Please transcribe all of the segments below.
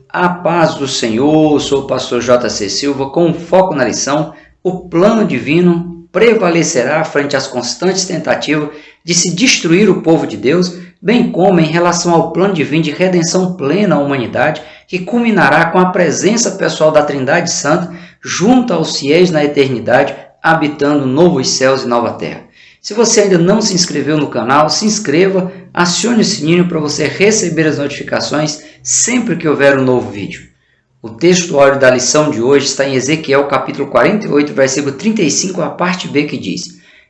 A paz do Senhor, sou o pastor J.C. Silva com foco na lição: o plano divino prevalecerá frente às constantes tentativas de se destruir o povo de Deus, bem como em relação ao plano divino de redenção plena à humanidade, que culminará com a presença pessoal da Trindade Santa junto aos fiéis na eternidade, habitando novos céus e nova terra. Se você ainda não se inscreveu no canal, se inscreva, acione o sininho para você receber as notificações sempre que houver um novo vídeo. O textuário da lição de hoje está em Ezequiel capítulo 48, versículo 35, a parte B, que diz: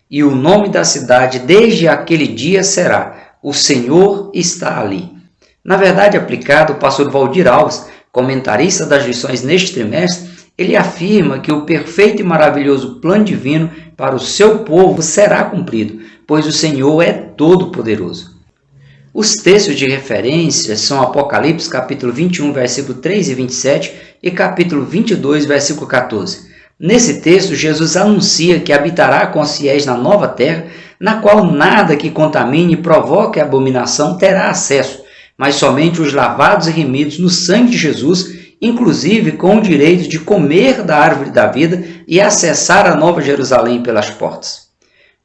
"E o nome da cidade desde aquele dia será: o Senhor está ali." Na verdade aplicado, o pastor Valdir Alves, comentarista das lições neste trimestre, ele afirma que o perfeito e maravilhoso plano divino para o seu povo será cumprido, pois o Senhor é todo-poderoso. Os textos de referência são Apocalipse capítulo 21, versículo 3 e 27 e capítulo 22, versículo 14. Nesse texto, Jesus anuncia que habitará com os fiéis na nova terra, na qual nada que contamine e provoque abominação terá acesso, mas somente os lavados e remidos no sangue de Jesus, inclusive com o direito de comer da árvore da vida e acessar a Nova Jerusalém pelas portas.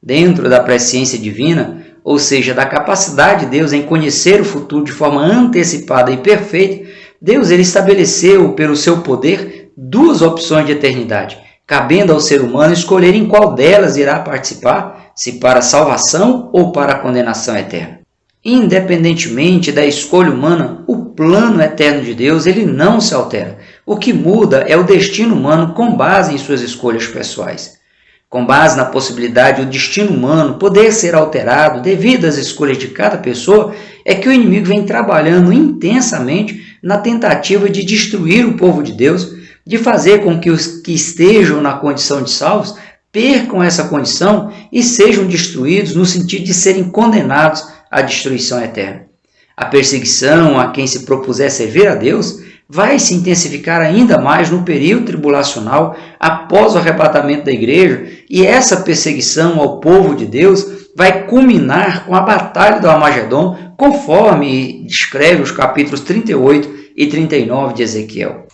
Dentro da presciência divina, ou seja, da capacidade de Deus em conhecer o futuro de forma antecipada e perfeita, Deus ele estabeleceu, pelo seu poder, duas opções de eternidade, cabendo ao ser humano escolher em qual delas irá participar, se para a salvação ou para a condenação eterna. Independentemente da escolha humana, o plano eterno de Deus ele não se altera. O que muda é o destino humano com base em suas escolhas pessoais. Com base na possibilidade do destino humano poder ser alterado devido às escolhas de cada pessoa, é que o inimigo vem trabalhando intensamente na tentativa de destruir o povo de Deus, de fazer com que os que estejam na condição de salvos percam essa condição e sejam destruídos no sentido de serem condenados à destruição eterna. A perseguição a quem se propuser servir a Deus vai se intensificar ainda mais no período tribulacional após o arrebatamento da igreja, e essa perseguição ao povo de Deus vai culminar com a batalha do Armagedon, conforme descreve os capítulos 38 e 39 de Ezequiel.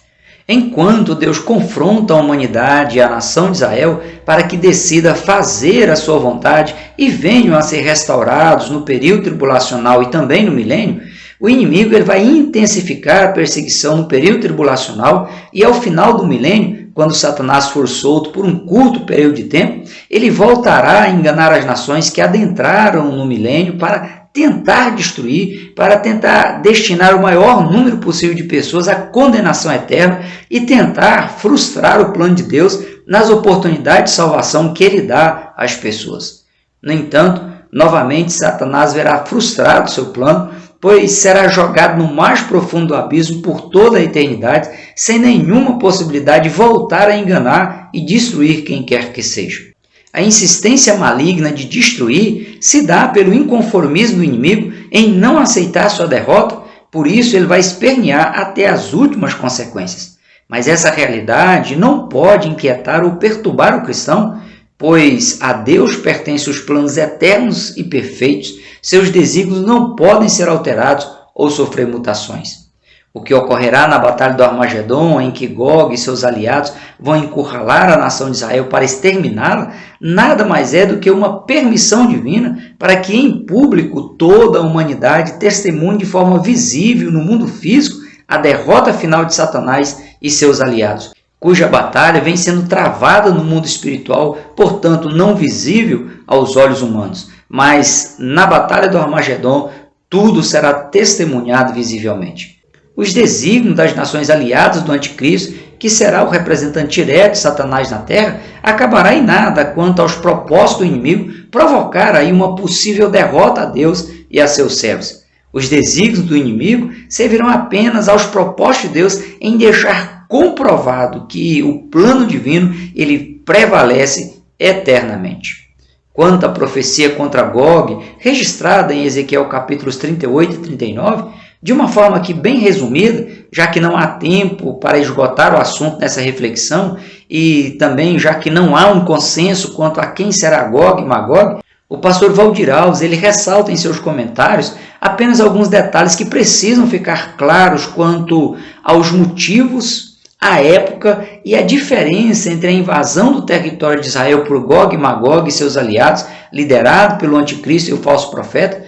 Enquanto Deus confronta a humanidade e a nação de Israel para que decida fazer a sua vontade e venham a ser restaurados no período tribulacional e também no milênio, o inimigo ele vai intensificar a perseguição no período tribulacional e ao final do milênio, quando Satanás for solto por um curto período de tempo, ele voltará a enganar as nações que adentraram no milênio para tentar destruir, para tentar destinar o maior número possível de pessoas à condenação eterna e tentar frustrar o plano de Deus nas oportunidades de salvação que ele dá às pessoas. No entanto, novamente Satanás verá frustrado seu plano, pois será jogado no mais profundo do abismo por toda a eternidade, sem nenhuma possibilidade de voltar a enganar e destruir quem quer que seja. A insistência maligna de destruir se dá pelo inconformismo do inimigo em não aceitar sua derrota, por isso ele vai espernear até as últimas consequências. Mas essa realidade não pode inquietar ou perturbar o cristão, pois a Deus pertencem os planos eternos e perfeitos, seus desígnios não podem ser alterados ou sofrer mutações. O que ocorrerá na batalha do Armagedon, em que Gog e seus aliados vão encurralar a nação de Israel para exterminá-la, nada mais é do que uma permissão divina para que em público toda a humanidade testemunhe de forma visível no mundo físico a derrota final de Satanás e seus aliados, cuja batalha vem sendo travada no mundo espiritual, portanto não visível aos olhos humanos, mas na batalha do Armagedon tudo será testemunhado visivelmente. Os desígnios das nações aliadas do Anticristo, que será o representante direto de Satanás na terra, acabará em nada quanto aos propósitos do inimigo provocar aí uma possível derrota a Deus e a seus servos. Os desígnios do inimigo servirão apenas aos propósitos de Deus em deixar comprovado que o plano divino ele prevalece eternamente. Quanto à profecia contra Gog, registrada em Ezequiel capítulos 38 e 39, de uma forma aqui bem resumida, já que não há tempo para esgotar o assunto nessa reflexão e também já que não há um consenso quanto a quem será Gog e Magog, O pastor Valdir Alves ele ressalta em seus comentários apenas alguns detalhes que precisam ficar claros quanto aos motivos, a época e a diferença entre a invasão do território de Israel por Gog e Magog e seus aliados, liderado pelo anticristo e o falso profeta,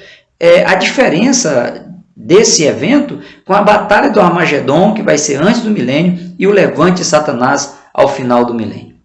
a diferença desse evento com a batalha do Armagedon, que vai ser antes do milênio, e o levante de Satanás ao final do milênio.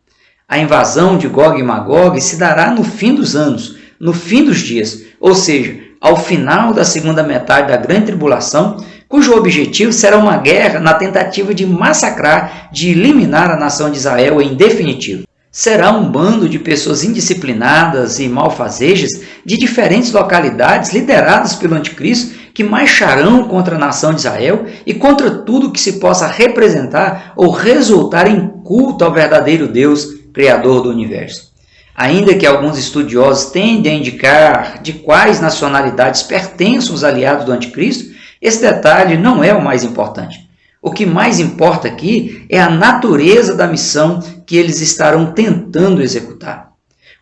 A invasão de Gog e Magog se dará no fim dos anos, no fim dos dias, ou seja, ao final da segunda metade da grande tribulação, cujo objetivo será uma guerra na tentativa de massacrar, de eliminar a nação de Israel em definitivo. Será um bando de pessoas indisciplinadas e malfazejas de diferentes localidades lideradas pelo anticristo que marcharão contra a nação de Israel e contra tudo que se possa representar ou resultar em culto ao verdadeiro Deus, Criador do universo. Ainda que alguns estudiosos tendem a indicar de quais nacionalidades pertencem os aliados do anticristo, esse detalhe não é o mais importante. O que mais importa aqui é a natureza da missão que eles estarão tentando executar.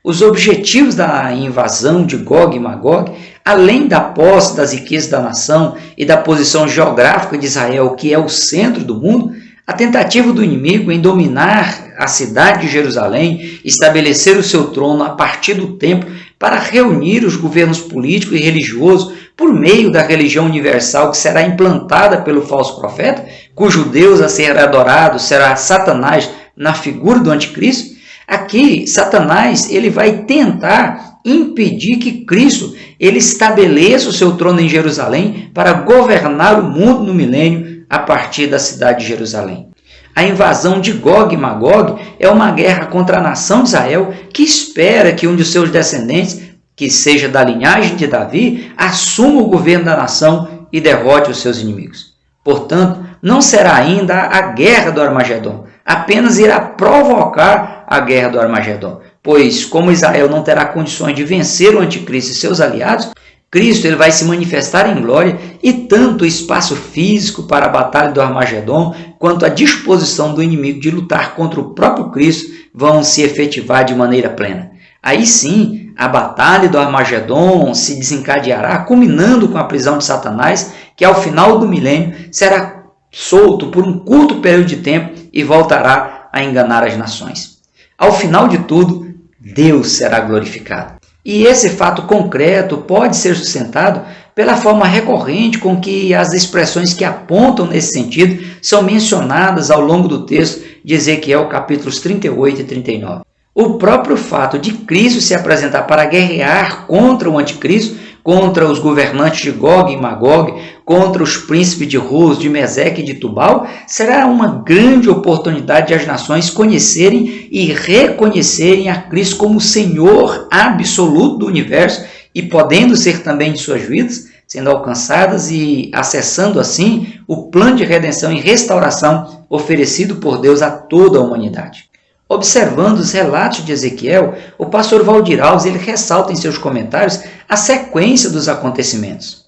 Os objetivos da invasão de Gog e Magog, além da posse das riquezas da nação e da posição geográfica de Israel, que é o centro do mundo, a tentativa do inimigo em dominar a cidade de Jerusalém, estabelecer o seu trono a partir do templo para reunir os governos políticos e religiosos por meio da religião universal que será implantada pelo falso profeta, cujo Deus a ser adorado será Satanás na figura do anticristo. Aqui, Satanás ele vai tentar impedir que Cristo ele estabeleça o seu trono em Jerusalém para governar o mundo no milênio a partir da cidade de Jerusalém. A invasão de Gog e Magog é uma guerra contra a nação de Israel que espera que um de seus descendentes, que seja da linhagem de Davi, assuma o governo da nação e derrote os seus inimigos. Portanto, não será ainda a guerra do Armagedon, apenas irá provocar a guerra do Armagedon, pois como Israel não terá condições de vencer o anticristo e seus aliados, Cristo ele vai se manifestar em glória e tanto o espaço físico para a batalha do Armagedon quanto a disposição do inimigo de lutar contra o próprio Cristo vão se efetivar de maneira plena. Aí sim, a batalha do Armagedon se desencadeará, culminando com a prisão de Satanás, que ao final do milênio será solto por um curto período de tempo e voltará a enganar as nações. Ao final de tudo, Deus será glorificado. E esse fato concreto pode ser sustentado pela forma recorrente com que as expressões que apontam nesse sentido são mencionadas ao longo do texto de Ezequiel, capítulos 38 e 39. O próprio fato de Cristo se apresentar para guerrear contra o anticristo, contra os governantes de Gog e Magog, contra os príncipes de Rus, de Meseque e de Tubal, será uma grande oportunidade de as nações conhecerem e reconhecerem a Cristo como Senhor absoluto do universo e podendo ser também de suas vidas, sendo alcançadas e acessando assim o plano de redenção e restauração oferecido por Deus a toda a humanidade. Observando os relatos de Ezequiel, o pastor Valdir Alves ele ressalta em seus comentários a sequência dos acontecimentos.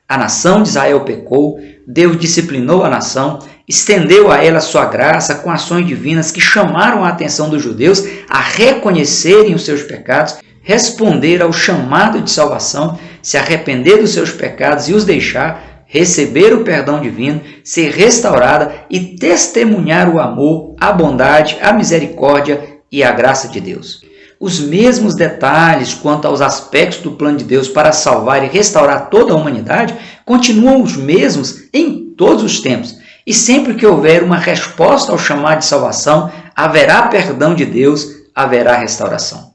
A nação de Israel pecou, Deus disciplinou a nação, estendeu a ela sua graça com ações divinas que chamaram a atenção dos judeus a reconhecerem os seus pecados, responder ao chamado de salvação, se arrepender dos seus pecados e os deixar, receber o perdão divino, ser restaurada e testemunhar o amor, a bondade, a misericórdia e a graça de Deus. Os mesmos detalhes quanto aos aspectos do plano de Deus para salvar e restaurar toda a humanidade continuam os mesmos em todos os tempos. E sempre que houver uma resposta ao chamado de salvação, haverá perdão de Deus, haverá restauração.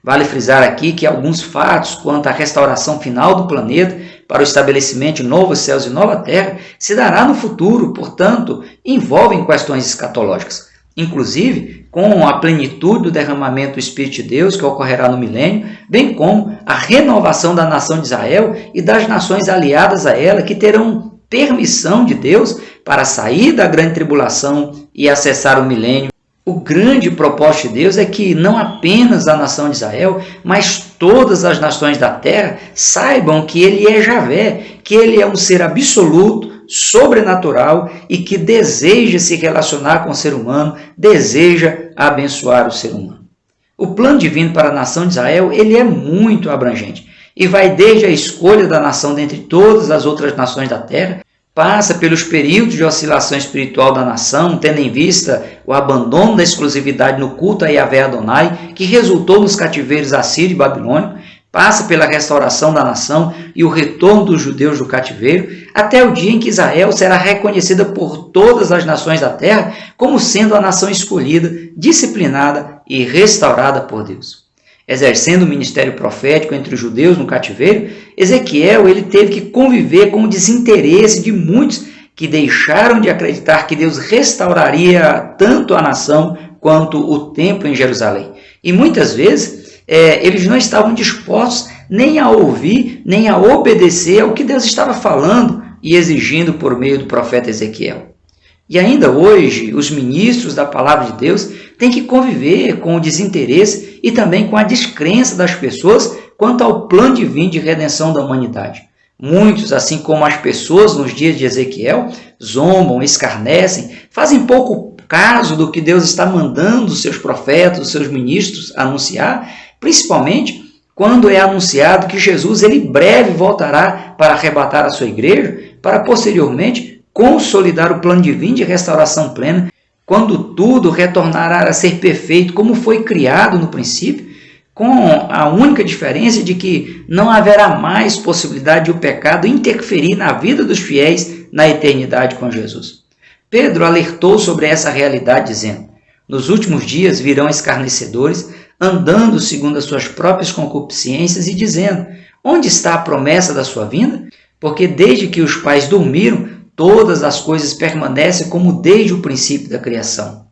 Vale frisar aqui que alguns fatos quanto à restauração final do planeta para o estabelecimento de novos céus e nova terra se dará no futuro, portanto, envolvem questões escatológicas. Inclusive, com a plenitude do derramamento do Espírito de Deus, que ocorrerá no milênio, bem como a renovação da nação de Israel e das nações aliadas a ela, que terão permissão de Deus para sair da grande tribulação e acessar o milênio. O grande propósito de Deus é que não apenas a nação de Israel, mas todas as nações da terra saibam que Ele é Javé, que Ele é um ser absoluto, sobrenatural e que deseja se relacionar com o ser humano, deseja abençoar o ser humano. O plano divino para a nação de Israel ele é muito abrangente e vai desde a escolha da nação dentre todas as outras nações da terra, passa pelos períodos de oscilação espiritual da nação, tendo em vista o abandono da exclusividade no culto a Yahvé Adonai, que resultou nos cativeiros assírio e babilônico, passa pela restauração da nação e o retorno dos judeus do cativeiro, até o dia em que Israel será reconhecida por todas as nações da terra como sendo a nação escolhida, disciplinada e restaurada por Deus. Exercendo o ministério profético entre os judeus no cativeiro, Ezequiel ele teve que conviver com o desinteresse de muitos que deixaram de acreditar que Deus restauraria tanto a nação quanto o templo em Jerusalém. E muitas vezes eles não estavam dispostos nem a ouvir, nem a obedecer ao que Deus estava falando e exigindo por meio do profeta Ezequiel. E ainda hoje, os ministros da palavra de Deus têm que conviver com o desinteresse e também com a descrença das pessoas quanto ao plano divino de redenção da humanidade. Muitos, assim como as pessoas nos dias de Ezequiel, zombam, escarnecem, fazem pouco caso do que Deus está mandando os seus profetas, os seus ministros anunciar, principalmente quando é anunciado que Jesus ele breve voltará para arrebatar a sua igreja, para posteriormente consolidar o plano divino de restauração plena, quando tudo retornará a ser perfeito como foi criado no princípio, com a única diferença de que não haverá mais possibilidade de o pecado interferir na vida dos fiéis na eternidade com Jesus. Pedro alertou sobre essa realidade dizendo: nos últimos dias virão escarnecedores, andando segundo as suas próprias concupiscências e dizendo: onde está a promessa da sua vinda? Porque desde que os pais dormiram, todas as coisas permanecem como desde o princípio da criação.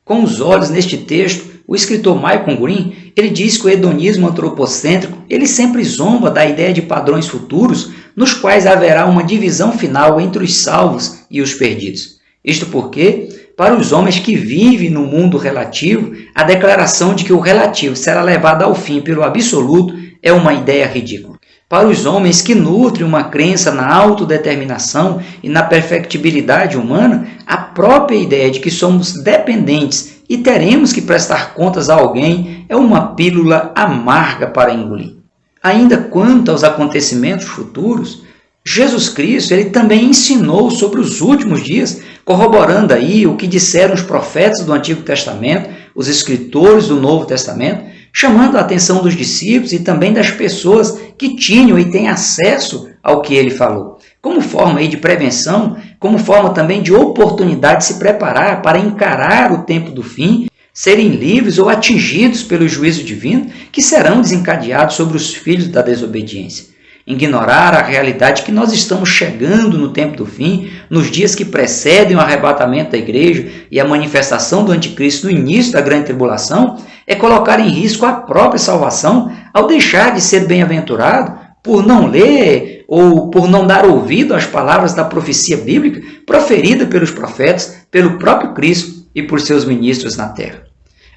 Com os olhos neste texto, o escritor Michael Green ele diz que o hedonismo antropocêntrico ele sempre zomba da ideia de padrões futuros nos quais haverá uma divisão final entre os salvos e os perdidos. Isto porque, para os homens que vivem no mundo relativo, a declaração de que o relativo será levado ao fim pelo absoluto é uma ideia ridícula. Para os homens que nutrem uma crença na autodeterminação e na perfectibilidade humana, a própria ideia de que somos dependentes e teremos que prestar contas a alguém é uma pílula amarga para engolir. Ainda quanto aos acontecimentos futuros, Jesus Cristo ele também ensinou sobre os últimos dias, corroborando aí o que disseram os profetas do Antigo Testamento, os escritores do Novo Testamento, chamando a atenção dos discípulos e também das pessoas que tinham e têm acesso ao que ele falou, como forma aí de prevenção, como forma também de oportunidade de se preparar para encarar o tempo do fim, serem livres ou atingidos pelo juízo divino que serão desencadeados sobre os filhos da desobediência. Ignorar a realidade que nós estamos chegando no tempo do fim, nos dias que precedem o arrebatamento da igreja e a manifestação do anticristo no início da grande tribulação, é colocar em risco a própria salvação ao deixar de ser bem-aventurado por não ler ou por não dar ouvido às palavras da profecia bíblica proferida pelos profetas, pelo próprio Cristo e por seus ministros na terra.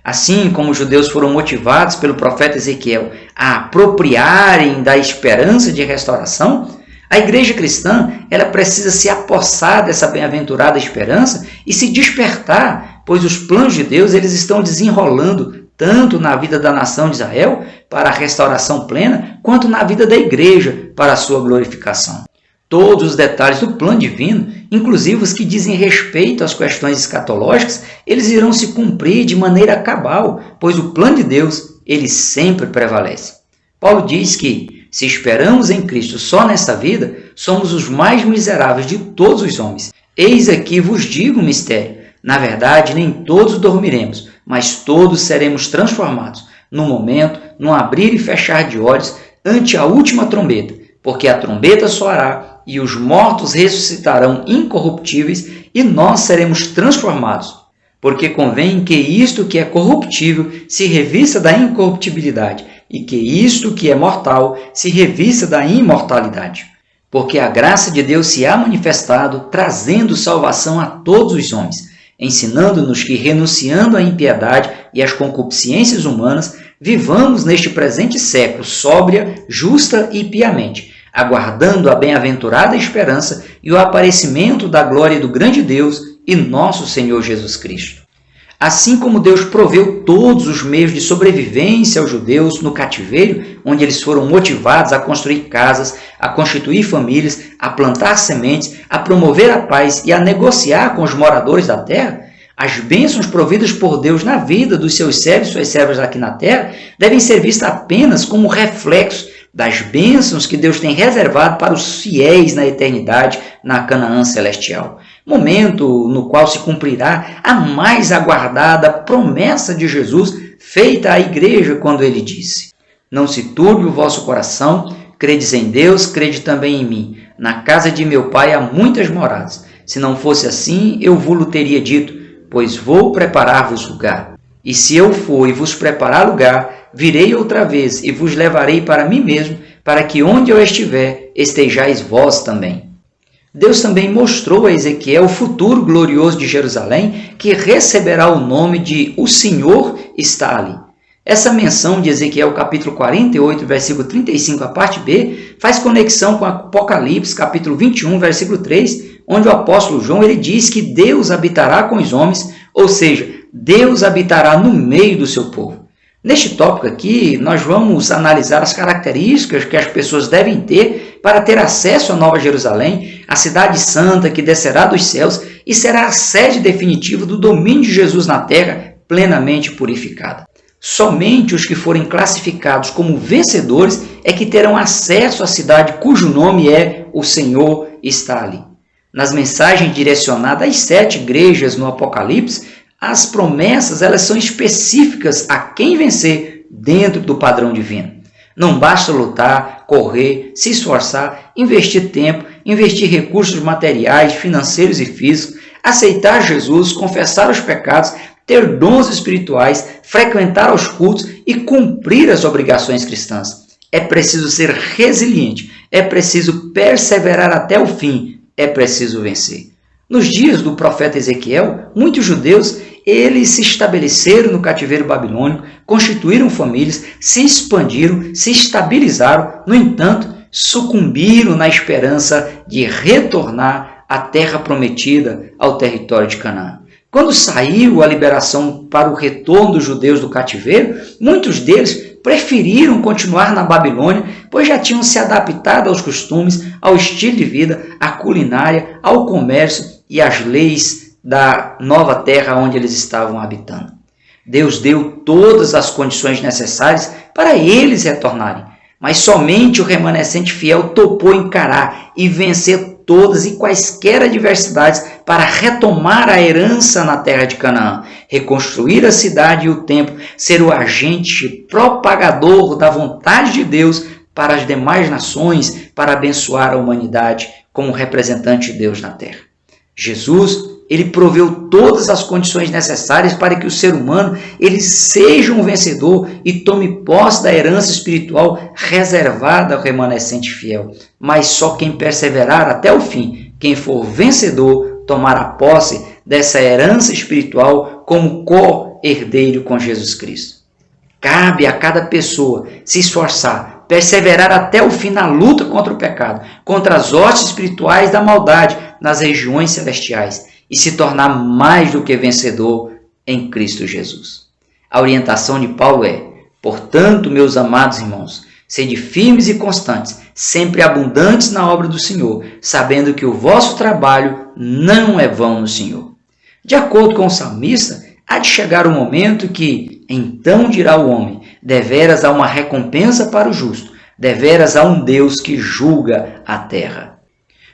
Assim como os judeus foram motivados pelo profeta Ezequiel a apropriarem da esperança de restauração, a igreja cristã ela precisa se apossar dessa bem-aventurada esperança e se despertar, pois os planos de Deus eles estão desenrolando tanto na vida da nação de Israel para a restauração plena, quanto na vida da igreja para a sua glorificação. Todos os detalhes do plano divino, inclusive os que dizem respeito às questões escatológicas, eles irão se cumprir de maneira cabal, pois o plano de Deus, ele sempre prevalece. Paulo diz que, se esperamos em Cristo só nesta vida, somos os mais miseráveis de todos os homens. Eis aqui vos digo um mistério. Na verdade, nem todos dormiremos, mas todos seremos transformados, no momento, num abrir e fechar de olhos, ante a última trombeta, porque a trombeta soará, e os mortos ressuscitarão incorruptíveis, e nós seremos transformados. Porque convém que isto que é corruptível se revista da incorruptibilidade, e que isto que é mortal se revista da imortalidade. Porque a graça de Deus se há manifestado, trazendo salvação a todos os homens, ensinando-nos que, renunciando à impiedade e às concupiscências humanas, vivamos neste presente século sóbria, justa e piamente, aguardando a bem-aventurada esperança e o aparecimento da glória do grande Deus e nosso Senhor Jesus Cristo. Assim como Deus proveu todos os meios de sobrevivência aos judeus no cativeiro, onde eles foram motivados a construir casas, a constituir famílias, a plantar sementes, a promover a paz e a negociar com os moradores da terra, as bênçãos providas por Deus na vida dos seus servos e suas servas aqui na terra devem ser vistas apenas como reflexo das bênçãos que Deus tem reservado para os fiéis na eternidade, na Canaã celestial. Momento no qual se cumprirá a mais aguardada promessa de Jesus feita à igreja quando ele disse: não se turbe o vosso coração, credes em Deus, crede também em mim. Na casa de meu pai há muitas moradas. Se não fosse assim, eu vos teria dito, pois vou preparar-vos lugar. E se eu for e vos preparar lugar, virei outra vez e vos levarei para mim mesmo, para que onde eu estiver, estejais vós também. Deus também mostrou a Ezequiel o futuro glorioso de Jerusalém, que receberá o nome de O Senhor está ali. Essa menção de Ezequiel capítulo 48, versículo 35, a parte B, faz conexão com Apocalipse capítulo 21, versículo 3, onde o apóstolo João ele diz que Deus habitará com os homens, ou seja, Deus habitará no meio do seu povo. Neste tópico aqui, nós vamos analisar as características que as pessoas devem ter para ter acesso à Nova Jerusalém, a cidade santa que descerá dos céus e será a sede definitiva do domínio de Jesus na terra, plenamente purificada. Somente os que forem classificados como vencedores é que terão acesso à cidade cujo nome é O Senhor está ali. Nas mensagens direcionadas às 7 igrejas no Apocalipse, as promessas elas são específicas a quem vencer dentro do padrão divino. Não basta lutar, correr, se esforçar, investir tempo, investir recursos materiais, financeiros e físicos, aceitar Jesus, confessar os pecados, ter dons espirituais, frequentar os cultos e cumprir as obrigações cristãs. É preciso ser resiliente, é preciso perseverar até o fim, é preciso vencer. Nos dias do profeta Ezequiel, muitos judeus eles se estabeleceram no cativeiro babilônico, constituíram famílias, se expandiram, se estabilizaram, no entanto, sucumbiram na esperança de retornar à terra prometida, ao território de Canaã. Quando saiu a liberação para o retorno dos judeus do cativeiro, muitos deles preferiram continuar na Babilônia, pois já tinham se adaptado aos costumes, ao estilo de vida, à culinária, ao comércio e às leis da nova terra onde eles estavam habitando. Deus deu todas as condições necessárias para eles retornarem, mas somente o remanescente fiel topou encarar e vencer todas e quaisquer adversidades para retomar a herança na terra de Canaã, reconstruir a cidade e o templo, ser o agente propagador da vontade de Deus para as demais nações, para abençoar a humanidade como representante de Deus na terra. Jesus ele proveu todas as condições necessárias para que o ser humano ele seja um vencedor e tome posse da herança espiritual reservada ao remanescente fiel. Mas só quem perseverar até o fim, quem for vencedor, tomará posse dessa herança espiritual como co-herdeiro com Jesus Cristo. Cabe a cada pessoa se esforçar, perseverar até o fim na luta contra o pecado, contra as hostes espirituais da maldade nas regiões celestiais, e se tornar mais do que vencedor em Cristo Jesus. A orientação de Paulo é: portanto, meus amados irmãos, sede firmes e constantes, sempre abundantes na obra do Senhor, sabendo que o vosso trabalho não é vão no Senhor. De acordo com o salmista, há de chegar o momento que, então dirá o homem, deveras há uma recompensa para o justo, deveras há um Deus que julga a terra.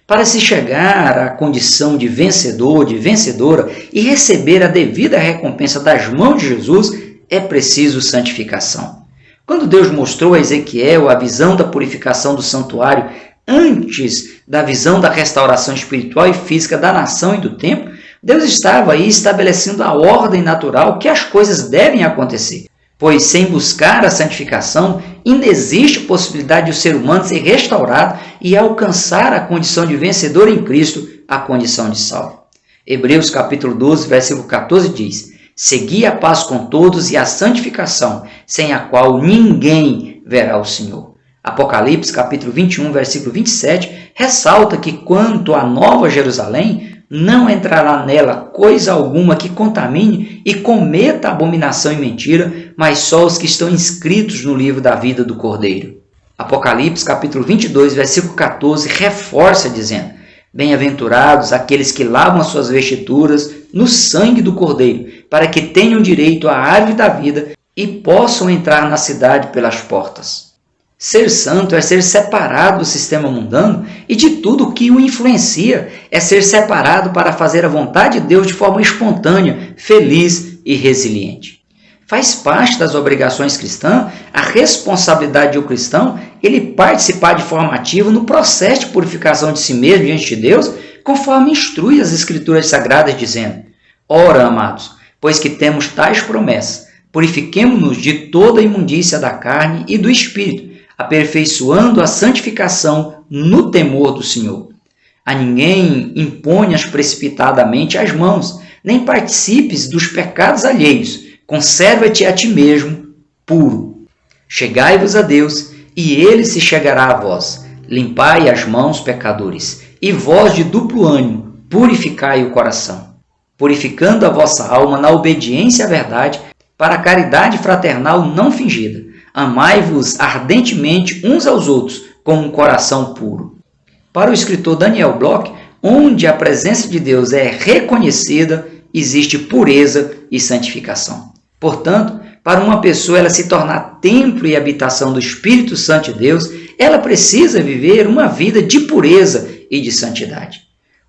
Para se chegar à condição de vencedor, de vencedora e receber a devida recompensa das mãos de Jesus, é preciso santificação. Quando Deus mostrou a Ezequiel a visão da purificação do santuário antes da visão da restauração espiritual e física da nação e do templo, Deus estava aí estabelecendo a ordem natural que as coisas devem acontecer. Pois sem buscar a santificação, ainda existe possibilidade de o ser humano ser restaurado e alcançar a condição de vencedor em Cristo, a condição de salvo. Hebreus capítulo 12, versículo 14 diz: segui a paz com todos e a santificação, sem a qual ninguém verá o Senhor. Apocalipse capítulo 21, versículo 27, ressalta que quanto à Nova Jerusalém, não entrará nela coisa alguma que contamine e cometa abominação e mentira, mas só os que estão inscritos no livro da vida do Cordeiro. Apocalipse capítulo 22, versículo 14, reforça dizendo: bem-aventurados aqueles que lavam as suas vestiduras no sangue do Cordeiro, para que tenham direito à árvore da vida e possam entrar na cidade pelas portas. Ser santo é ser separado do sistema mundano e de tudo que o influencia, é ser separado para fazer a vontade de Deus de forma espontânea, feliz e resiliente. Faz parte das obrigações cristãs a responsabilidade do cristão ele participar de forma ativa no processo de purificação de si mesmo diante de Deus, conforme instrui as Escrituras Sagradas, dizendo: ora, amados, pois que temos tais promessas, purifiquemo-nos de toda a imundícia da carne e do espírito, aperfeiçoando a santificação no temor do Senhor. A ninguém imponhas precipitadamente as mãos, nem participes dos pecados alheios. Conserva-te a ti mesmo puro. Chegai-vos a Deus, e ele se chegará a vós. Limpai as mãos, pecadores, e vós de duplo ânimo, purificai o coração, purificando a vossa alma na obediência à verdade, para a caridade fraternal não fingida. Amai-vos ardentemente uns aos outros, com um coração puro. Para o escritor Daniel Bloch, onde a presença de Deus é reconhecida, existe pureza e santificação. Portanto, para uma pessoa ela se tornar templo e habitação do Espírito Santo de Deus, ela precisa viver uma vida de pureza e de santidade.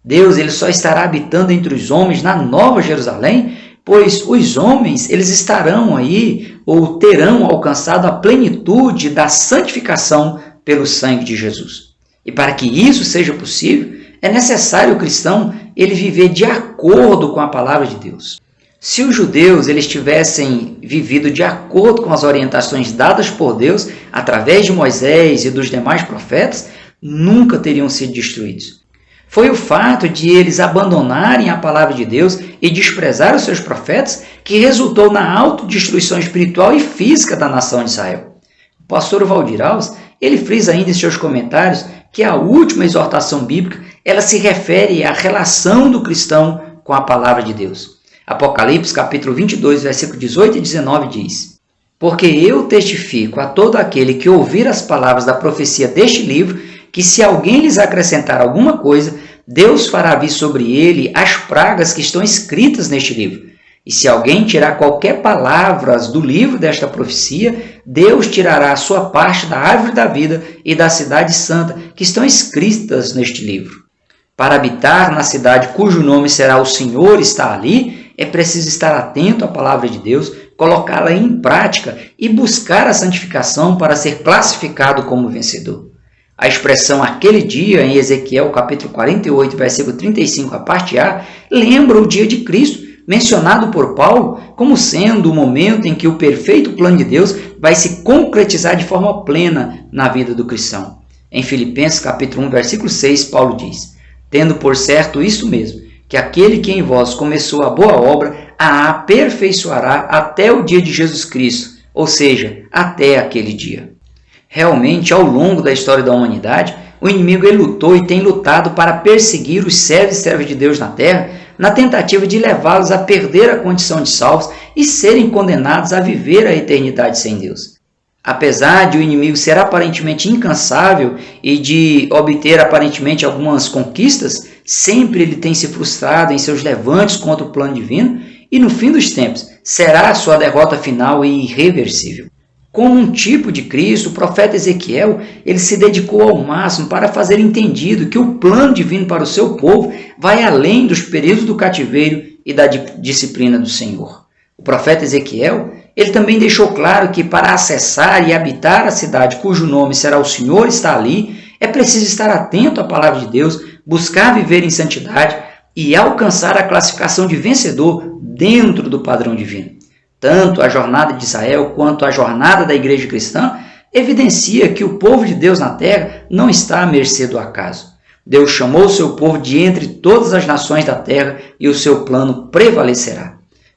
Deus ele só estará habitando entre os homens na Nova Jerusalém, pois os homens eles estarão aí ou terão alcançado a plenitude da santificação pelo sangue de Jesus. E para que isso seja possível, é necessário o cristão ele viver de acordo com a palavra de Deus. Se os judeus eles tivessem vivido de acordo com as orientações dadas por Deus através de Moisés e dos demais profetas, nunca teriam sido destruídos. Foi o fato de eles abandonarem a palavra de Deus e desprezar os seus profetas que resultou na autodestruição espiritual e física da nação de Israel. O pastor Valdir Alves, ele frisa ainda em seus comentários que a última exortação bíblica ela se refere à relação do cristão com a palavra de Deus. Apocalipse capítulo 22, versículo 18 e 19 diz: porque eu testifico a todo aquele que ouvir as palavras da profecia deste livro, que se alguém lhes acrescentar alguma coisa, Deus fará vir sobre ele as pragas que estão escritas neste livro. E se alguém tirar qualquer palavra do livro desta profecia, Deus tirará a sua parte da árvore da vida e da cidade santa, que estão escritas neste livro. Para habitar na cidade cujo nome será o Senhor está ali, é preciso estar atento à palavra de Deus, colocá-la em prática e buscar a santificação para ser classificado como vencedor. A expressão aquele dia, em Ezequiel capítulo 48, versículo 35, a parte A, lembra o dia de Cristo, mencionado por Paulo como sendo o momento em que o perfeito plano de Deus vai se concretizar de forma plena na vida do cristão. Em Filipenses capítulo 1, versículo 6, Paulo diz: tendo por certo isso mesmo, que aquele que em vós começou a boa obra, a aperfeiçoará até o dia de Jesus Cristo, ou seja, até aquele dia. Realmente, ao longo da história da humanidade, o inimigo ele lutou e tem lutado para perseguir os servos e servas de Deus na terra, na tentativa de levá-los a perder a condição de salvos e serem condenados a viver a eternidade sem Deus. Apesar de o inimigo ser aparentemente incansável e de obter aparentemente algumas conquistas, sempre ele tem se frustrado em seus levantes contra o plano divino e no fim dos tempos será a sua derrota final e irreversível. Como um tipo de Cristo, o profeta Ezequiel ele se dedicou ao máximo para fazer entendido que o plano divino para o seu povo vai além dos períodos do cativeiro e da disciplina do Senhor. O profeta Ezequiel ele também deixou claro que para acessar e habitar a cidade cujo nome será o Senhor está ali, é preciso estar atento à palavra de Deus, buscar viver em santidade e alcançar a classificação de vencedor dentro do padrão divino. Tanto a jornada de Israel quanto a jornada da igreja cristã evidencia que o povo de Deus na terra não está à mercê do acaso. Deus chamou o seu povo de entre todas as nações da terra e o seu plano prevalecerá.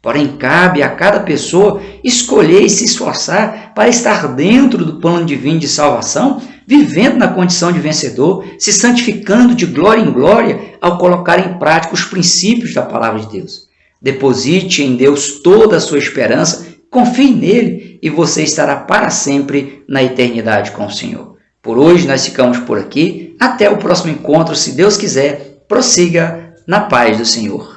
Porém, cabe a cada pessoa escolher e se esforçar para estar dentro do plano divino de salvação, vivendo na condição de vencedor, se santificando de glória em glória ao colocar em prática os princípios da palavra de Deus. Deposite em Deus toda a sua esperança, confie nele e você estará para sempre na eternidade com o Senhor. Por hoje nós ficamos por aqui. Até o próximo encontro, se Deus quiser. Prossiga na paz do Senhor.